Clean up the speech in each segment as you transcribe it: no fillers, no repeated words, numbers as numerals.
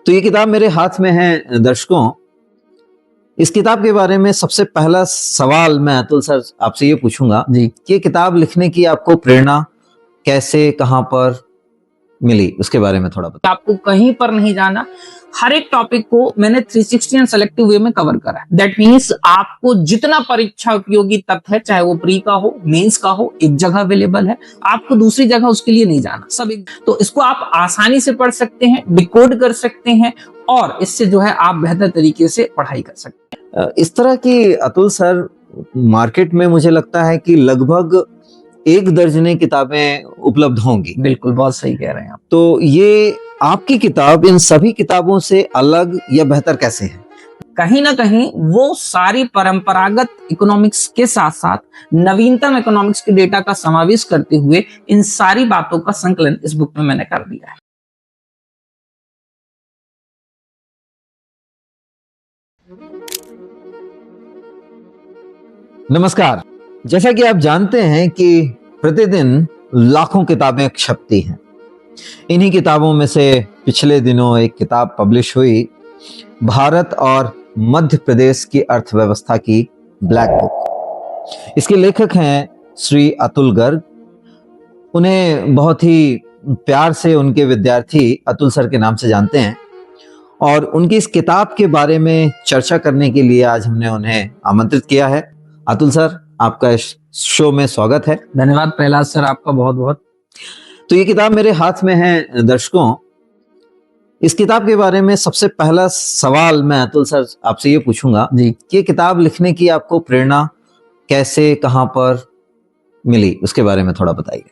तो ये किताब मेरे हाथ में है दर्शकों। इस किताब के बारे में सबसे पहला सवाल मैं अतुल सर आपसे ये पूछूंगा जी कि ये किताब लिखने की आपको प्रेरणा कैसे, कहां पर मिली, उसके बारे में थोड़ा बताइए। आपको कहीं पर नहीं जाना, हर एक टॉपिक को मैंने 360 एंड सेलेक्टिव वे में कवर करा है। दैट मींस आपको जितना परीक्षा उपयोगी तथ्य है, चाहे वो प्री का हो, मेंस का हो, एक जगह अवेलेबल है। आपको दूसरी जगह उसके लिए नहीं जाना, सब एक। तो इसको आप आसानी से पढ़ सकते हैं, डिकोड कर सकते हैं और इससे जो है आप बेहतर तरीके से पढ़ाई कर सकते हैं। इस तरह की अतुल सर मार्केट में मुझे लगता है कि लगभग 1 दर्जन किताबें उपलब्ध होंगी। बिल्कुल, बहुत सही कह रहे हैं आप। तो ये आपकी किताब इन सभी किताबों से अलग या बेहतर कैसे है? कहीं ना कहीं वो सारी परंपरागत इकोनॉमिक्स के साथ साथ नवीनतम इकोनॉमिक्स के डेटा का समावेश करते हुए इन सारी बातों का संकलन इस बुक में मैंने कर दिया है। नमस्कार। जैसा कि आप जानते हैं कि प्रतिदिन लाखों किताबें छपती हैं। इन्हीं किताबों में से पिछले दिनों एक किताब पब्लिश हुई, भारत और मध्य प्रदेश की अर्थव्यवस्था की ब्लैक बुक। इसके लेखक हैं श्री अतुल गर्ग। उन्हें बहुत ही प्यार से उनके विद्यार्थी अतुल सर के नाम से जानते हैं और उनकी इस किताब के बारे में चर्चा करने के लिए आज हमने उन्हें आमंत्रित किया है। अतुल सर, आपका इस शो में स्वागत है। धन्यवाद प्रहलाद सर, आपका बहुत बहुत। तो ये किताब मेरे हाथ में है दर्शकों। इस किताब के बारे में सबसे पहला सवाल मैं अतुल सर आपसे ये पूछूंगा जी कि ये किताब लिखने की आपको प्रेरणा कैसे, कहां पर मिली, उसके बारे में थोड़ा बताइए।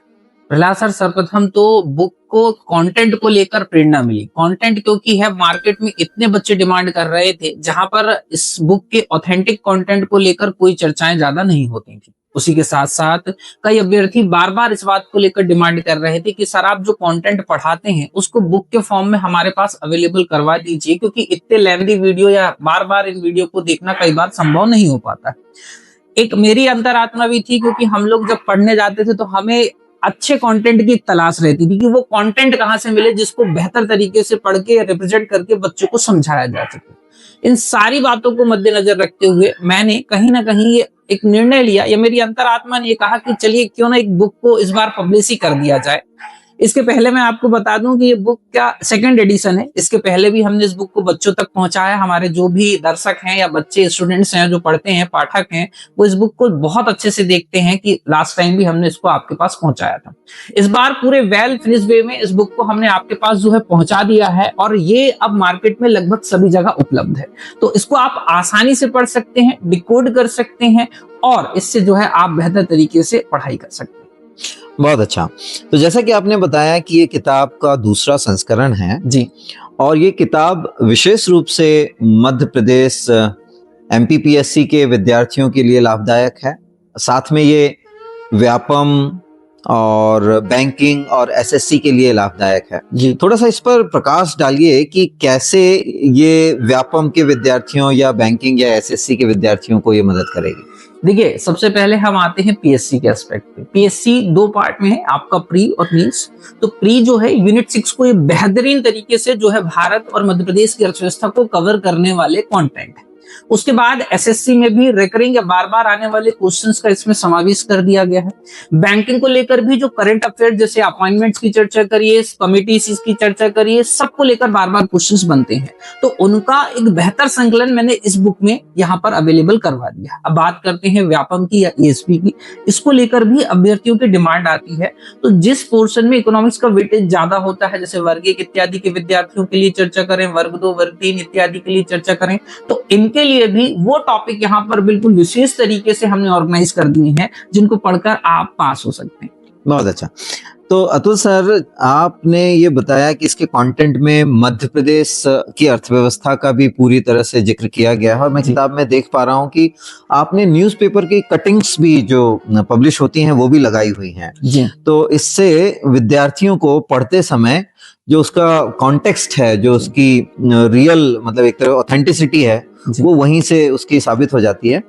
प्रहलाद सर, सर्वप्रथम तो बुक को कंटेंट को लेकर प्रेरणा मिली। कंटेंट क्योंकि है मार्केट में इतने बच्चे डिमांड कर रहे थे, जहां पर इस बुक के ऑथेंटिक कंटेंट को लेकर कोई चर्चाएं ज्यादा नहीं होती थी। उसी के साथ साथ कई अभ्यर्थी बार बार इस बात को लेकर डिमांड कर रहे थे कि सर आप जो कंटेंट पढ़ाते हैं उसको बुक के फॉर्म में हमारे पास अवेलेबल करवा दीजिए, क्योंकि इतने लेंथी वीडियो या बार बार इन वीडियो को देखना कई बार संभव नहीं हो पाता। एक मेरी अंतरात्मा भी थी, क्योंकि हम लोग जब पढ़ने जाते थे तो हमें अच्छे कंटेंट की तलाश रहती थी कि वो कंटेंट कहाँ से मिले जिसको बेहतर तरीके से पढ़ के रिप्रेजेंट करके बच्चों को समझाया जा सके। इन सारी बातों को मद्देनजर रखते हुए मैंने कहीं ना कहीं ये एक निर्णय लिया, या मेरी अंतरात्मा ने ये कहा कि चलिए क्यों ना एक बुक को इस बार पब्लिश ही कर दिया जाए। इसके पहले मैं आपको बता दूं कि ये बुक का 2nd एडिशन है। इसके पहले भी हमने इस बुक को बच्चों तक पहुंचाया। हमारे जो भी दर्शक हैं या बच्चे स्टूडेंट्स हैं जो पढ़ते हैं, पाठक हैं, वो इस बुक को बहुत अच्छे से देखते हैं कि लास्ट टाइम भी हमने इसको आपके पास पहुंचाया था। इस बार पूरे वेल फिनिश वे में इस बुक को हमने आपके पास जो है पहुंचा दिया है और ये अब मार्केट में लगभग सभी जगह उपलब्ध है। तो इसको आप आसानी से पढ़ सकते हैं, डिकोड कर सकते हैं और इससे जो है आप बेहतर तरीके से पढ़ाई कर सकते हैं। बहुत अच्छा। तो जैसा कि आपने बताया कि ये किताब का दूसरा संस्करण है जी, और ये किताब विशेष रूप से मध्य प्रदेश MPPSC के विद्यार्थियों के लिए लाभदायक है। साथ में ये व्यापम और बैंकिंग और SSC के लिए लाभदायक है। जी थोड़ा सा इस पर प्रकाश डालिए कि कैसे ये व्यापम के विद्यार्थियों या बैंकिंग या SSC के विद्यार्थियों को ये मदद करेगी। देखिए, सबसे पहले हम आते हैं PSC के एस्पेक्ट पे। PSC 2 पार्ट में है, आपका प्री और मेंस। तो प्री जो है यूनिट 6 को ये बेहतरीन तरीके से जो है भारत और मध्य प्रदेश की अर्थव्यवस्था को कवर करने वाले कंटेंट है। उसके बाद SSC में भी रिकरिंग या बार बार आने वाले क्वेश्चंस का इसमें समावेश कर दिया गया है। बैंकिंग को लेकर भी जो करंट अफेयर जैसे अपॉइंटमेंट्स की चर्चा करिए, कमिटीज की चर्चा करिए, सबको लेकर बार बार क्वेश्चंस बनते हैं। तो उनका एक बेहतर संकलन मैंने इस बुक में यहाँ पर अवेलेबल करवा दिया। अब बात करते हैं व्यापम की या ESP की। इसको लेकर भी अभ्यर्थियों की डिमांड आती है। तो जिस पोर्शन में इकोनॉमिक्स का वेटेज ज्यादा होता है, जैसे वर्ग 1 इत्यादि के विद्यार्थियों के लिए चर्चा करें, वर्ग 2, वर्ग 3 इत्यादि के लिए चर्चा करें, तो इनके लिए भी वो टॉपिक यहाँ पर बिल्कुल विशेष तरीके से हमने ऑर्गेनाइज कर दिए हैं जिनको पढ़कर आप पास हो सकते हैं। बहुत अच्छा। तो अतुल सर, आपने ये बताया कि इसके कंटेंट में मध्य प्रदेश की अर्थव्यवस्था का भी पूरी तरह से जिक्र किया गया है और मैं किताब में देख पा रहा हूँ कि आपने न्यूज़पेपर की कटिंग्स भी जो पब्लिश होती हैं वो भी लगाई हुई हैं। जी, तो इससे विद्यार्थियों को पढ़ते समय जो उसका कॉन्टेक्स्ट है, जो उसकी रियल मतलब एक तरह ऑथेंटिसिटी है, वो वहीं से उसकी साबित हो जाती है।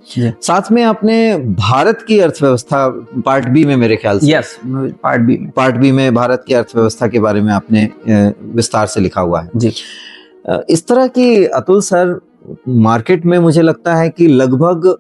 साथ में आपने भारत की अर्थव्यवस्था पार्ट बी में, मेरे ख्याल से पार्ट बी में भारत की अर्थव्यवस्था के बारे में आपने विस्तार से लिखा हुआ है। जी। इस तरह की अतुल सर मार्केट में मुझे लगता है कि लगभग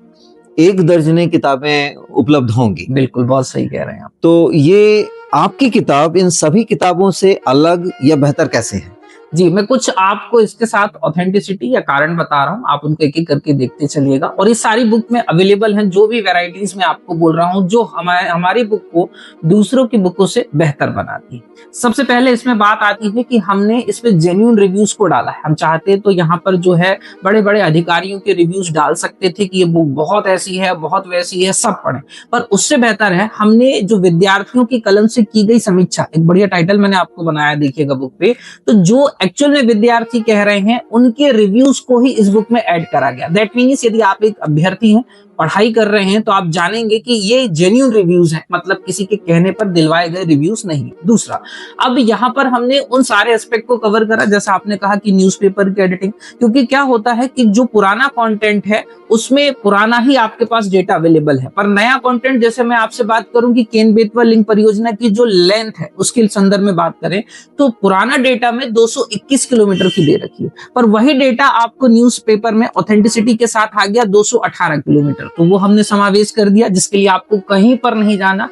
1 दर्जन किताबें उपलब्ध होंगी। बिल्कुल, बहुत सही कह रहे हैं आप। तो ये आपकी किताब इन सभी किताबों से अलग या बेहतर कैसे है? जी, मैं कुछ आपको इसके साथ ऑथेंटिसिटी या कारण बता रहा हूँ, आप उनको एक-एक करके देखते चलिएगा। और ये सारी बुक में अवेलेबल हैं, जो भी वैराइटीज मैं आपको बोल रहा हूँ, जो हमारी बुक को दूसरों की बुकों से बेहतर बनाती है। सबसे पहले इसमें बात आती है कि हमने इसमें जेन्युइन रिव्यूज को डाला है। हम चाहते तो यहाँ पर जो है बड़े-बड़े अधिकारियों के रिव्यूज डाल सकते थे कि ये बुक बहुत ऐसी है, बहुत वैसी है, सब पढ़ें। पर उससे बेहतर है हमने जो विद्यार्थियों की कलम से की गई समीक्षा, एक बढ़िया टाइटल मैंने आपको बनाया देखिएगा बुक पे, तो जो एक्चुअल में विद्यार्थी कह रहे हैं उनके रिव्यूज को ही इस बुक में ऐड करा गया। दैट मीन्स यदि आप एक अभ्यर्थी हैं, पढ़ाई कर रहे हैं, तो आप जानेंगे कि ये जेन्युइन रिव्यूज हैं, मतलब किसी के कहने पर दिलवाए गए रिव्यूज नहीं। दूसरा, अब यहाँ पर हमने उन सारे एस्पेक्ट को कवर करा, जैसा आपने कहा कि न्यूज़पेपर की एडिटिंग, क्योंकि क्या होता है कि जो पुराना कंटेंट है उसमें पुराना ही आपके पास डेटा अवेलेबल है, पर नया कंटेंट, जैसे मैं आपसे बात करूं कि केन बेतवा लिंक परियोजना की जो लेंथ है उसके संदर्भ में बात करें, तो पुराना डेटा में 221 किलोमीटर की दे रखी है, पर वही डेटा आपको न्यूज़पेपर में ऑथेंटिसिटी के साथ आ गया 218 किलोमीटर। तो वो हमने समावेश कर दिया, जिसके लिए आपको कहीं पर नहीं जाना।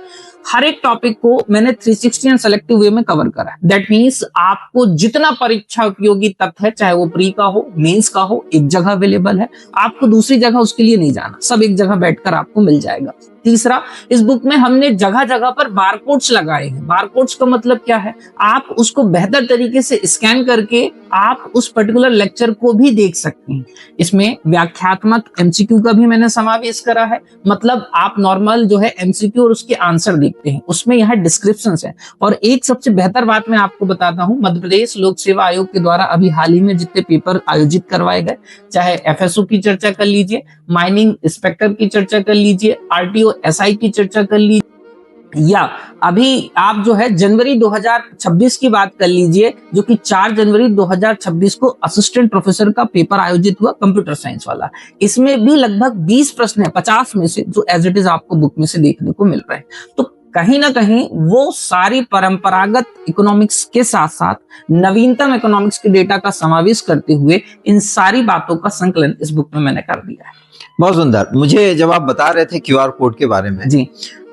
हर एक टॉपिक को मैंने 360 एंड सेलेक्टिव वे में कवर करा है। दैट मीन्स आपको जितना परीक्षा उपयोगी तथ्य है, चाहे वो प्री का हो, मेंस का हो, एक जगह अवेलेबल है। आपको दूसरी जगह उसके लिए नहीं जाना, सब एक जगह बैठकर आपको मिल जाएगा। तीसरा, इस बुक में हमने जगह जगह पर बारकोड्स लगाए हैं। बारकोड्स का मतलब क्या है? आप उसको बेहतर तरीके से स्कैन करके आप उस पर्टिकुलर लेक्चर को भी देख सकते हैं। इसमें व्याख्यात्मक एमसीक्यू का भी मैंने समावेश करा है, मतलब आप नॉर्मल जो है एमसीक्यू और उसके आंसर देखते हैं, उसमें यहाँ डिस्क्रिप्शंस है। और एक सबसे बेहतर बात मैं आपको बताता हूँ, मध्य प्रदेश लोक सेवा आयोग के द्वारा अभी हाल ही में जितने पेपर आयोजित करवाए गए, चाहे एफएसओ की चर्चा कर लीजिए, माइनिंग इंस्पेक्टर की चर्चा कर लीजिए, आरटीओ एसआई की चर्चा कर लीजिए, या अभी आप जो है जनवरी 2026 की बात कर लीजिए, जो कि 4 जनवरी 2026 को असिस्टेंट प्रोफेसर का पेपर आयोजित हुआ, कंप्यूटर साइंस वाला। इसमें भी लगभग 20 प्रश्न है 50 में से, जो एज इट इज आपको बुक में से देखने को मिल रहे हैं। तो कहीं ना कहीं वो सारी परंपरागत इकोनॉमिक्स के साथ साथ नवीनतम इकोनॉमिक्स के डेटा का समावेश करते हुए इन सारी बातों का संकलन इस बुक में मैंने कर दिया है। बहुत सुंदर। मुझे जब आप बता रहे थे क्यूआर कोड के बारे में जी,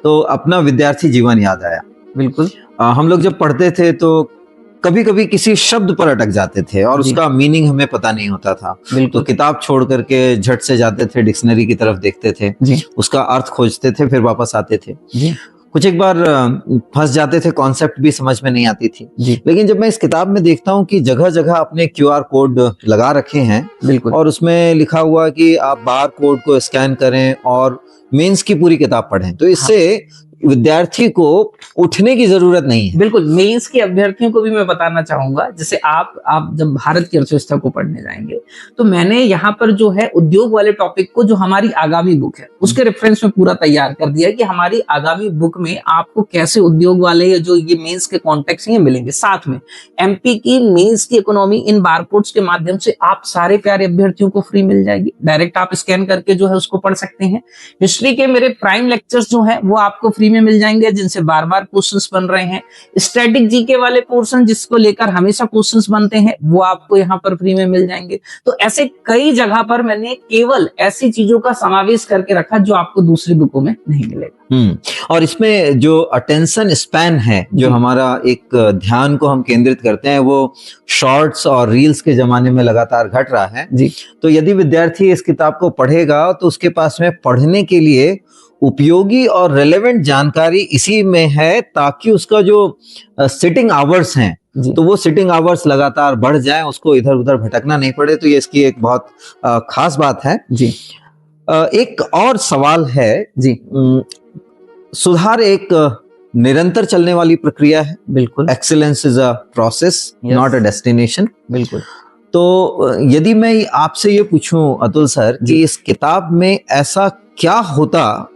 तो अपना विद्यार्थी जीवन याद आया। बिल्कुल। हम लोग जब पढ़ते थे तो कभी कभी किसी शब्द पर अटक जाते थे और उसका मीनिंग हमें पता नहीं होता था, तो किताब छोड़ करके झट से जाते थे, डिक्शनरी की तरफ देखते थे, उसका अर्थ खोजते थे, फिर वापस आते थे। कुछ एक बार फंस जाते थे, कॉन्सेप्ट भी समझ में नहीं आती थी। लेकिन जब मैं इस किताब में देखता हूँ कि जगह जगह अपने क्यूआर कोड लगा रखे हैं, बिल्कुल, और उसमें लिखा हुआ कि आप बार कोड को स्कैन करें और मेंस की पूरी किताब पढ़ें, तो इससे विद्यार्थी को उठने की जरूरत नहीं है। बिल्कुल, मेंस के अभ्यर्थियों को भी मैं बताना चाहूंगा, जैसे आप जब भारत की अर्थव्यवस्था को पढ़ने जाएंगे, तो मैंने यहाँ पर जो है उद्योग वाले टॉपिक को, जो हमारी आगामी बुक है उसके रेफरेंस में पूरा तैयार कर दिया कि हमारी आगामी बुक में आपको कैसे उद्योग वाले जो ये मेंस के कॉन्टेक्ट हैं मिलेंगे। साथ में एमपी की मेंस की इकोनॉमी इन बारकोड्स के माध्यम से आप सारे प्यारे अभ्यर्थियों को फ्री मिल जाएगी। डायरेक्ट आप स्कैन करके जो है उसको पढ़ सकते हैं। हिस्ट्री के मेरे प्राइम लेक्चर्स जो है वो आपको फ्री में मिल जाएंगे, जिनसे बार बार क्वेश्चंस बन रहे हैं। स्टैटिक जीके वाले पोर्शन जिसको लेकर हमेशा क्वेश्चंस बनते हैं, वो आपको यहाँ पर फ्री में मिल जाएंगे। तो ऐसे कई जगह पर मैंने केवल ऐसी चीजों का समावेश करके रखा जो आपको दूसरी बुकों में नहीं मिलेगा। और इसमें जो अटेंशन स्पैन है, जो हमारा एक ध्यान को हम केंद्रित करते हैं, वो शॉर्ट्स और रील्स के जमाने में लगातार घट रहा है जी। तो यदि विद्यार्थी इस किताब को पढ़ेगा तो उसके पास में पढ़ने के लिए उपयोगी और रेलेवेंट जानकारी इसी में है, ताकि उसका जो सिटिंग आवर्स हैं तो वो सिटिंग आवर्स लगातार बढ़ जाए, उसको इधर उधर भटकना नहीं पड़े। तो ये इसकी एक बहुत खास बात है जी। एक और सवाल है जी, सुधार एक निरंतर चलने वाली प्रक्रिया है। बिल्कुल, excellence is a process, not a destination. बिल्कुल। तो यदि मैं आपसे ये पूछूं अतुल सर कि इस किताब में ऐसा क्या होता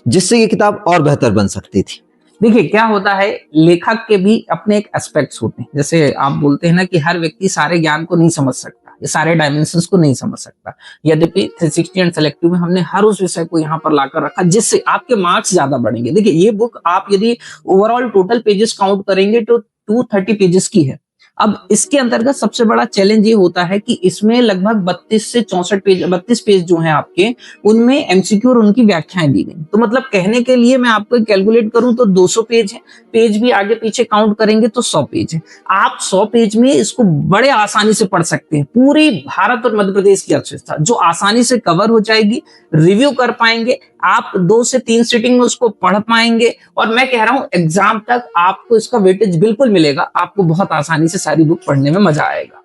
जिससे ये किताब और बेहतर बन सकती थी? देखिए, क्या होता है, लेखक के भी अपने एक एस्पेक्ट्स होते हैं। जैसे आप बोलते हैं ना कि हर व्यक्ति सारे ज्ञान को नहीं समझ सकता, ये सारे डायमेंशंस को नहीं समझ सकता। यद्यपि 360 एंड सेलेक्टिव में हमने हर उस विषय को यहाँ पर लाकर रखा जिससे आपके मार्क्स ज्यादा बढ़ेंगे। देखिए, ये बुक आप यदि ओवरऑल टोटल पेजेस काउंट करेंगे तो 230 पेजेस की है। अब इसके अंतर्गत सबसे बड़ा चैलेंज ये होता है कि इसमें लगभग 32 से 64 पेज, 32 पेज जो हैं आपके, उनमें एमसीक्यू और उनकी व्याख्याएं दी गई। तो मतलब कहने के लिए मैं आपको कैलकुलेट करूं तो 200 पेज है, पेज भी आगे पीछे काउंट करेंगे तो 100 पेज है। आप 100 पेज में इसको बड़े आसानी से पढ़ सकते हैं, पूरी भारत और मध्य प्रदेश की अर्थव्यवस्था जो आसानी से कवर हो जाएगी, रिव्यू कर पाएंगे आप, 2 से 3 सीटिंग में उसको पढ़ पाएंगे, और मैं कह रहा हूं एग्जाम तक आपको इसका वेटेज बिल्कुल मिलेगा, आपको बहुत आसानी से सारी बुक पढ़ने में मजा आएगा।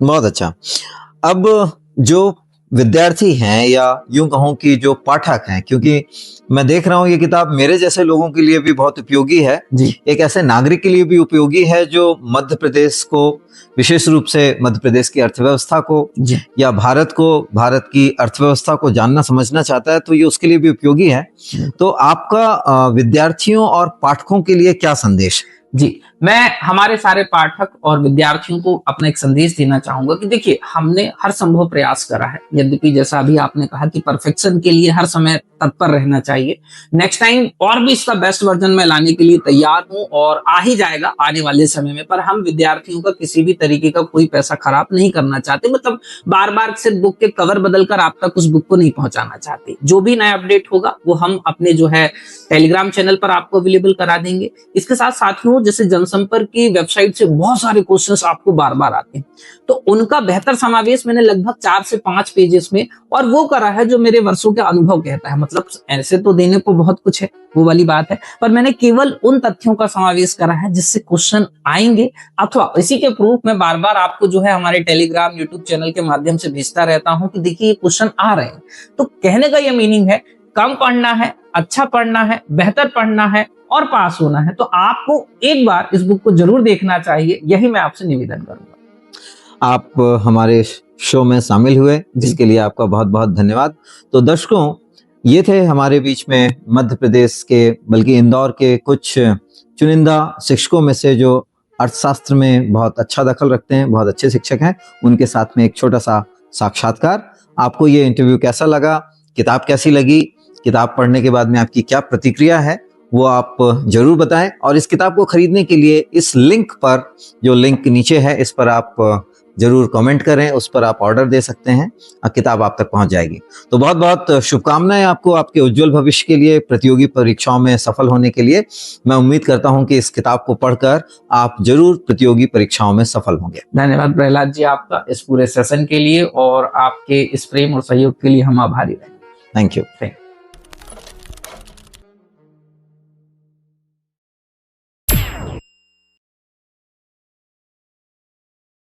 बहुत अच्छा। अब जो विद्यार्थी हैं या यूं कहूं कि जो पाठक हैं, क्योंकि मैं देख रहा हूं ये किताब मेरे जैसे लोगों के लिए भी बहुत उपयोगी है जी। एक ऐसे नागरिक के लिए भी उपयोगी है जो मध्य प्रदेश को, विशेष रूप से मध्य प्रदेश की अर्थव्यवस्था को जी। या भारत की अर्थव्यवस्था को जानना समझना चाहता है, तो ये उसके लिए भी उपयोगी है। तो आपका विद्यार्थियों और पाठकों के लिए क्या संदेश? जी, मैं हमारे सारे पाठक और विद्यार्थियों को अपना एक संदेश देना चाहूंगा कि देखिए, हमने हर संभव प्रयास करा है, यद्यपि जैसा अभी आपने कहा कि परफेक्शन के लिए हर समय तत्पर रहना चाहिए। नेक्स्ट टाइम और भी इसका बेस्ट वर्जन में लाने के लिए तैयार हूं, और आ ही जाएगा आने वाले समय में। पर हम विद्यार्थियों का किसी भी तरीके का कोई पैसा खराब नहीं करना चाहते, मतलब बार बार सिर्फ बुक के कवर बदलकर आप तक उस बुक को नहीं पहुंचाना चाहते। जो भी नया अपडेट होगा वो हम अपने जो है टेलीग्राम चैनल पर आपको अवेलेबल करा देंगे। इसके साथ साथियों, जैसे जनसंपर्क की वेबसाइट से बहुत सारे क्वेश्चंस आपको बार बार आते हैं, तो उनका बेहतर समावेश मैंने लगभग 4 से 5 पेजेस में और वो करा है जो मेरे वर्षों का अनुभव कहता है। मतलब ऐसे तो देने को बहुत कुछ है, वो वाली बात है, पर मैंने केवल उन तथ्यों का समावेश करा है जिससे क्वेश्चन आएंगे, अथवा इसी के प्रूफ में बार बार आपको जो है हमारे टेलीग्राम यूट्यूब चैनल के माध्यम से भेजता रहता हूं कि देखिए ये क्वेश्चन आ रहे हैं। तो कहने का ये मीनिंग है, कम पढ़ना है, अच्छा पढ़ना है, बेहतर पढ़ना है और पास होना है, तो आपको एक बार इस बुक को जरूर देखना चाहिए, यही मैं आपसे निवेदन करूंगा। आप हमारे शो में शामिल हुए, जिसके लिए आपका बहुत बहुत धन्यवाद। तो दर्शकों, ये थे हमारे बीच में मध्य प्रदेश के, बल्कि इंदौर के कुछ चुनिंदा शिक्षकों में से जो अर्थशास्त्र में बहुत अच्छा दखल रखते हैं, बहुत अच्छे शिक्षक हैं, उनके साथ में एक छोटा सा साक्षात्कार। आपको ये इंटरव्यू कैसा लगा, किताब कैसी लगी, किताब पढ़ने के बाद में आपकी क्या प्रतिक्रिया है, वो आप जरूर बताएं। और इस किताब को खरीदने के लिए इस लिंक पर, जो लिंक नीचे है, इस पर आप जरूर कमेंट करें, उस पर आप ऑर्डर दे सकते हैं और किताब आप तक पहुंच जाएगी। तो बहुत बहुत शुभकामनाएं आपको, आपके उज्जवल भविष्य के लिए, प्रतियोगी परीक्षाओं में सफल होने के लिए। मैं उम्मीद करता हूं कि इस किताब को पढ़कर आप जरूर प्रतियोगी परीक्षाओं में सफल होंगे। धन्यवाद प्रहलाद जी आपका इस पूरे सेशन के लिए, और आपके इस प्रेम और सहयोग के लिए हम आभारी हैं। Thank you.